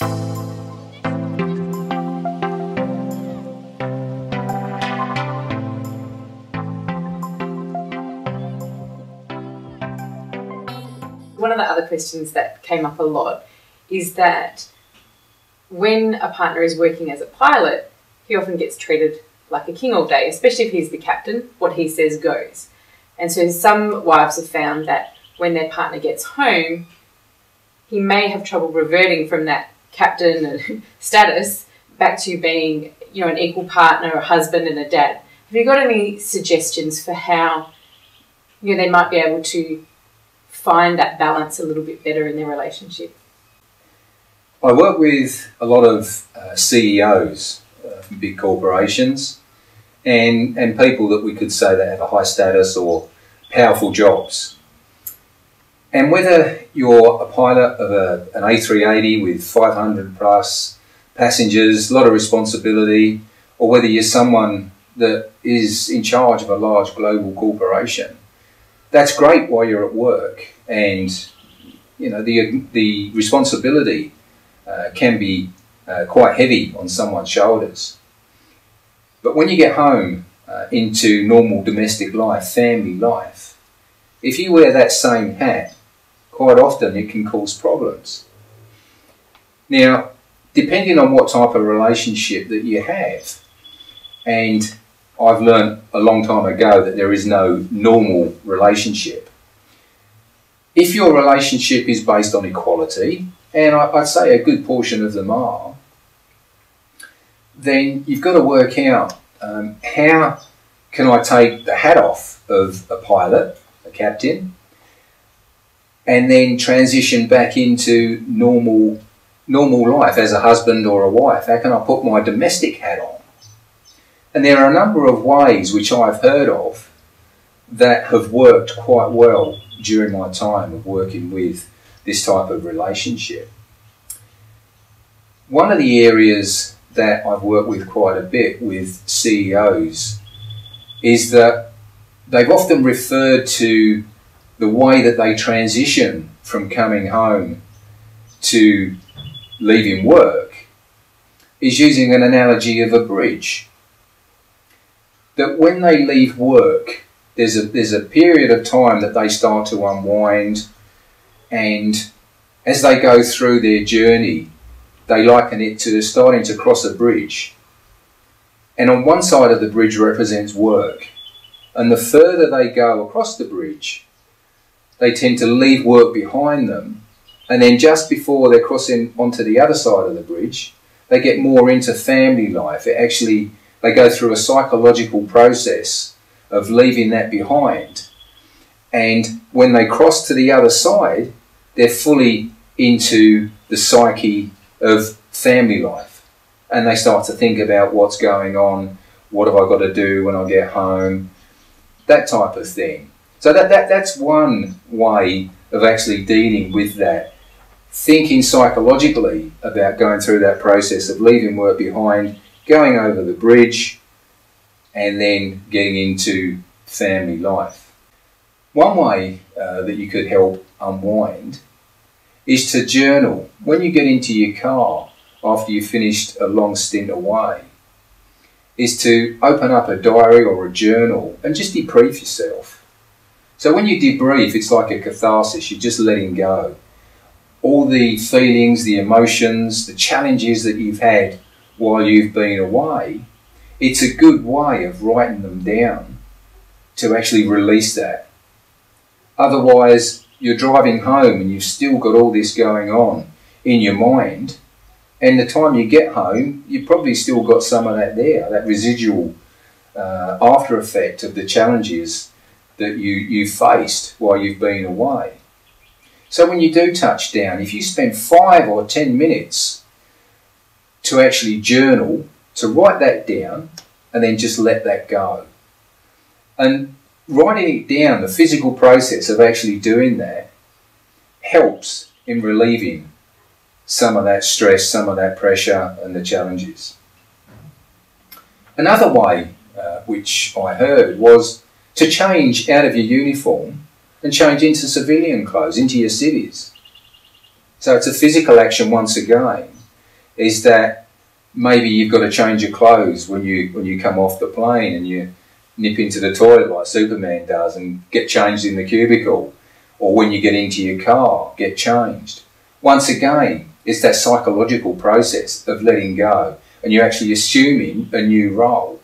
One of the other questions that came up a lot is that when a partner is working as a pilot, he often gets treated like a king all day, especially if he's the captain. What he says goes. And so some wives have found that when their partner gets home, he may have trouble reverting from that captain status back to being, an equal partner, a husband and a dad. Have you got any suggestions for how, they might be able to find that balance a little bit better in their relationship? I work with a lot of CEOs from big corporations and people that we could say that have a high status or powerful jobs. And whether you're a pilot of an A380 with 500 plus passengers, a lot of responsibility, or whether you're someone that is in charge of a large global corporation, that's great while you're at work, and the responsibility can be quite heavy on someone's shoulders. But when you get home into normal domestic life, family life, if you wear that same hat, quite often it can cause problems. Now, depending on what type of relationship that you have, and I've learned a long time ago that there is no normal relationship. If your relationship is based on equality, and I'd say a good portion of them are, then you've got to work out how can I take the hat off of a pilot, a captain, and then transition back into normal life as a husband or a wife. How can I put my domestic hat on? And there are a number of ways which I've heard of that have worked quite well during my time of working with this type of relationship. One of the areas that I've worked with quite a bit with CEOs is that they've often referred to the way that they transition from coming home to leaving work is using an analogy of a bridge. That when they leave work, there's a period of time that they start to unwind, and as they go through their journey, they liken it to starting to cross a bridge. And on one side of the bridge represents work, and the further they go across the bridge, they tend to leave work behind them, and then just before they're crossing onto the other side of the bridge, they get more into family life. They go through a psychological process of leaving that behind. And when they cross to the other side, they're fully into the psyche of family life. And they start to think about what's going on, what have I got to do when I get home, that type of thing. So that's one way of actually dealing with that. Thinking psychologically about going through that process of leaving work behind, going over the bridge, and then getting into family life. One way that you could help unwind is to journal. When you get into your car after you've finished a long stint away, is to open up a diary or a journal and just debrief yourself. So when you debrief, it's like a catharsis. You're just letting go. All the feelings, the emotions, the challenges that you've had while you've been away, it's a good way of writing them down to actually release that. Otherwise, you're driving home and you've still got all this going on in your mind, and the time you get home, you've probably still got some of that there, that residual after effect of the challenges that you faced while you've been away. So when you do touch down, if you spend 5 or 10 minutes to actually journal, to write that down, and then just let that go. And writing it down, the physical process of actually doing that, helps in relieving some of that stress, some of that pressure and the challenges. Another way, which I heard, was to change out of your uniform and change into civilian clothes, into your civvies. So it's a physical action once again, is that maybe you've got to change your clothes when you come off the plane and you nip into the toilet like Superman does and get changed in the cubicle, or when you get into your car, get changed. Once again, it's that psychological process of letting go, and you're actually assuming a new role.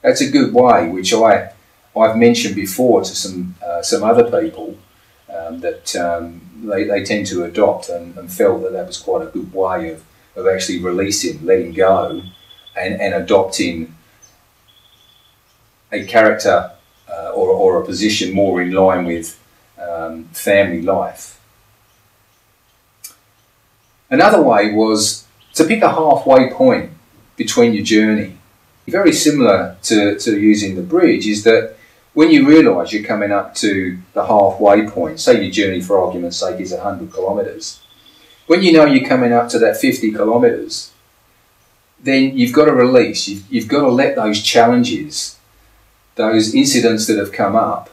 That's a good way, which I've mentioned before to some other people, that they tend to adopt, and felt that was quite a good way of actually releasing, letting go, and adopting a character or a position more in line with family life. Another way was to pick a halfway point between your journey. Very similar to using the bridge, is that when you realise you're coming up to the halfway point, say your journey for argument's sake is 100 kilometres, when you know you're coming up to that 50 kilometres, then you've got to release, you've got to let those challenges, those incidents that have come up,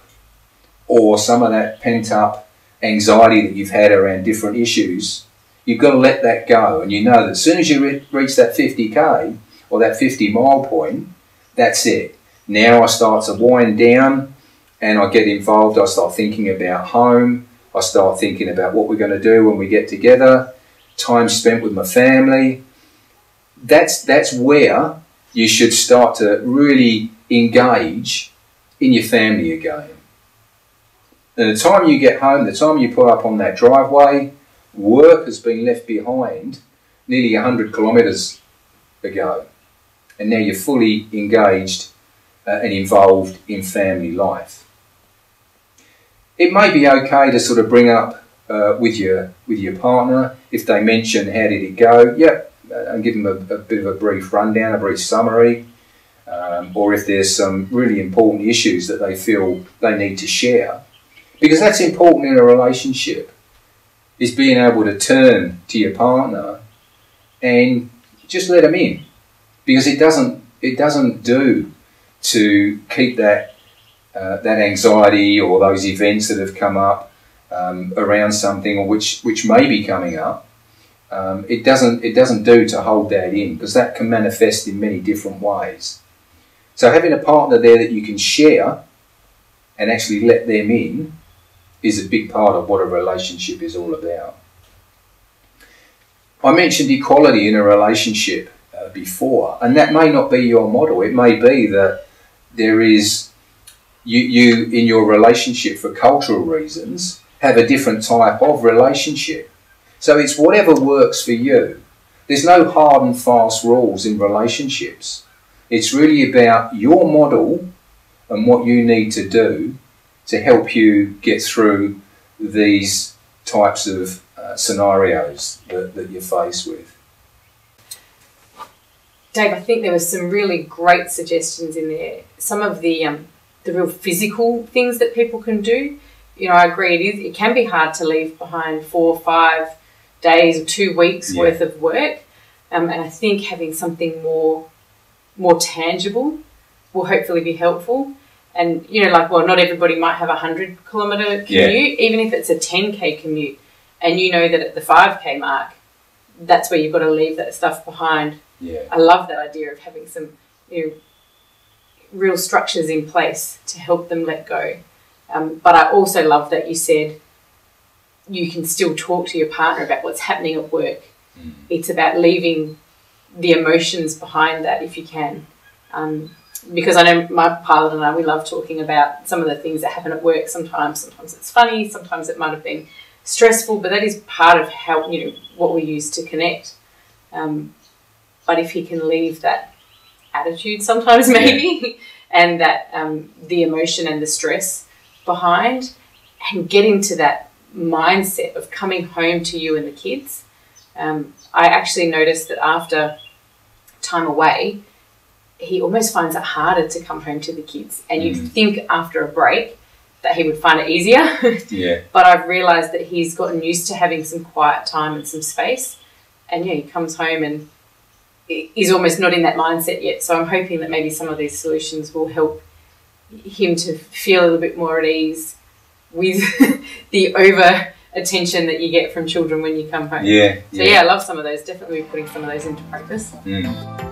or some of that pent up anxiety that you've had around different issues, you've got to let that go. And you know that as soon as you reach that 50k or that 50 mile point, that's it. Now I start to wind down and I get involved. I start thinking about home. I start thinking about what we're going to do when we get together, time spent with my family. That's where you should start to really engage in your family again. And the time you get home, the time you pull up on that driveway, work has been left behind nearly 100 kilometres ago. And now you're fully engaged and involved in family life. It may be okay to sort of bring up with your partner, if they mention how did it go, yep, and give them a bit of a brief rundown, a brief summary, or if there's some really important issues that they feel they need to share. Because that's important in a relationship, is being able to turn to your partner and just let them in. Because it doesn't do to keep that anxiety or those events that have come up around something, or which may be coming up. It doesn't do to hold that in, because that can manifest in many different ways. So having a partner there that you can share and actually let them in is a big part of what a relationship is all about. I mentioned equality in a relationship before, and that may not be your model. It may be that there is, you in your relationship for cultural reasons have a different type of relationship. So it's whatever works for you. There's no hard and fast rules in relationships. It's really about your model and what you need to do to help you get through these types of scenarios that you're faced with. Dave, I think there were some really great suggestions in there. Some of the real physical things that people can do. You know, I agree, it can be hard to leave behind 4 or 5 days or 2 weeks worth of work. And I think having something more tangible will hopefully be helpful. And, you know, like, well, not everybody might have a 100-kilometre commute, even if it's a 10k commute. And you know that at the 5k mark, that's where you've got to leave that stuff behind. Yeah. I love that idea of having some, you know, real structures in place to help them let go. But I also love that you said you can still talk to your partner about what's happening at work. Mm. It's about leaving the emotions behind that if you can. Because I know my pilot and I, we love talking about some of the things that happen at work sometimes. Sometimes it's funny, sometimes it might have been stressful, but that is part of how, you know, what we use to connect. But if he can leave that attitude sometimes maybe, and that the emotion and the stress behind, and get into that mindset of coming home to you and the kids. I actually noticed that after time away, he almost finds it harder to come home to the kids. And you'd think after a break that he would find it easier. Yeah. But I've realised that he's gotten used to having some quiet time and some space. And yeah, he comes home and he's almost not in that mindset yet. So I'm hoping that maybe some of these solutions will help him to feel a little bit more at ease with the attention that you get from children when you come home. Yeah. So yeah, I love some of those. Definitely putting some of those into practice. Mm.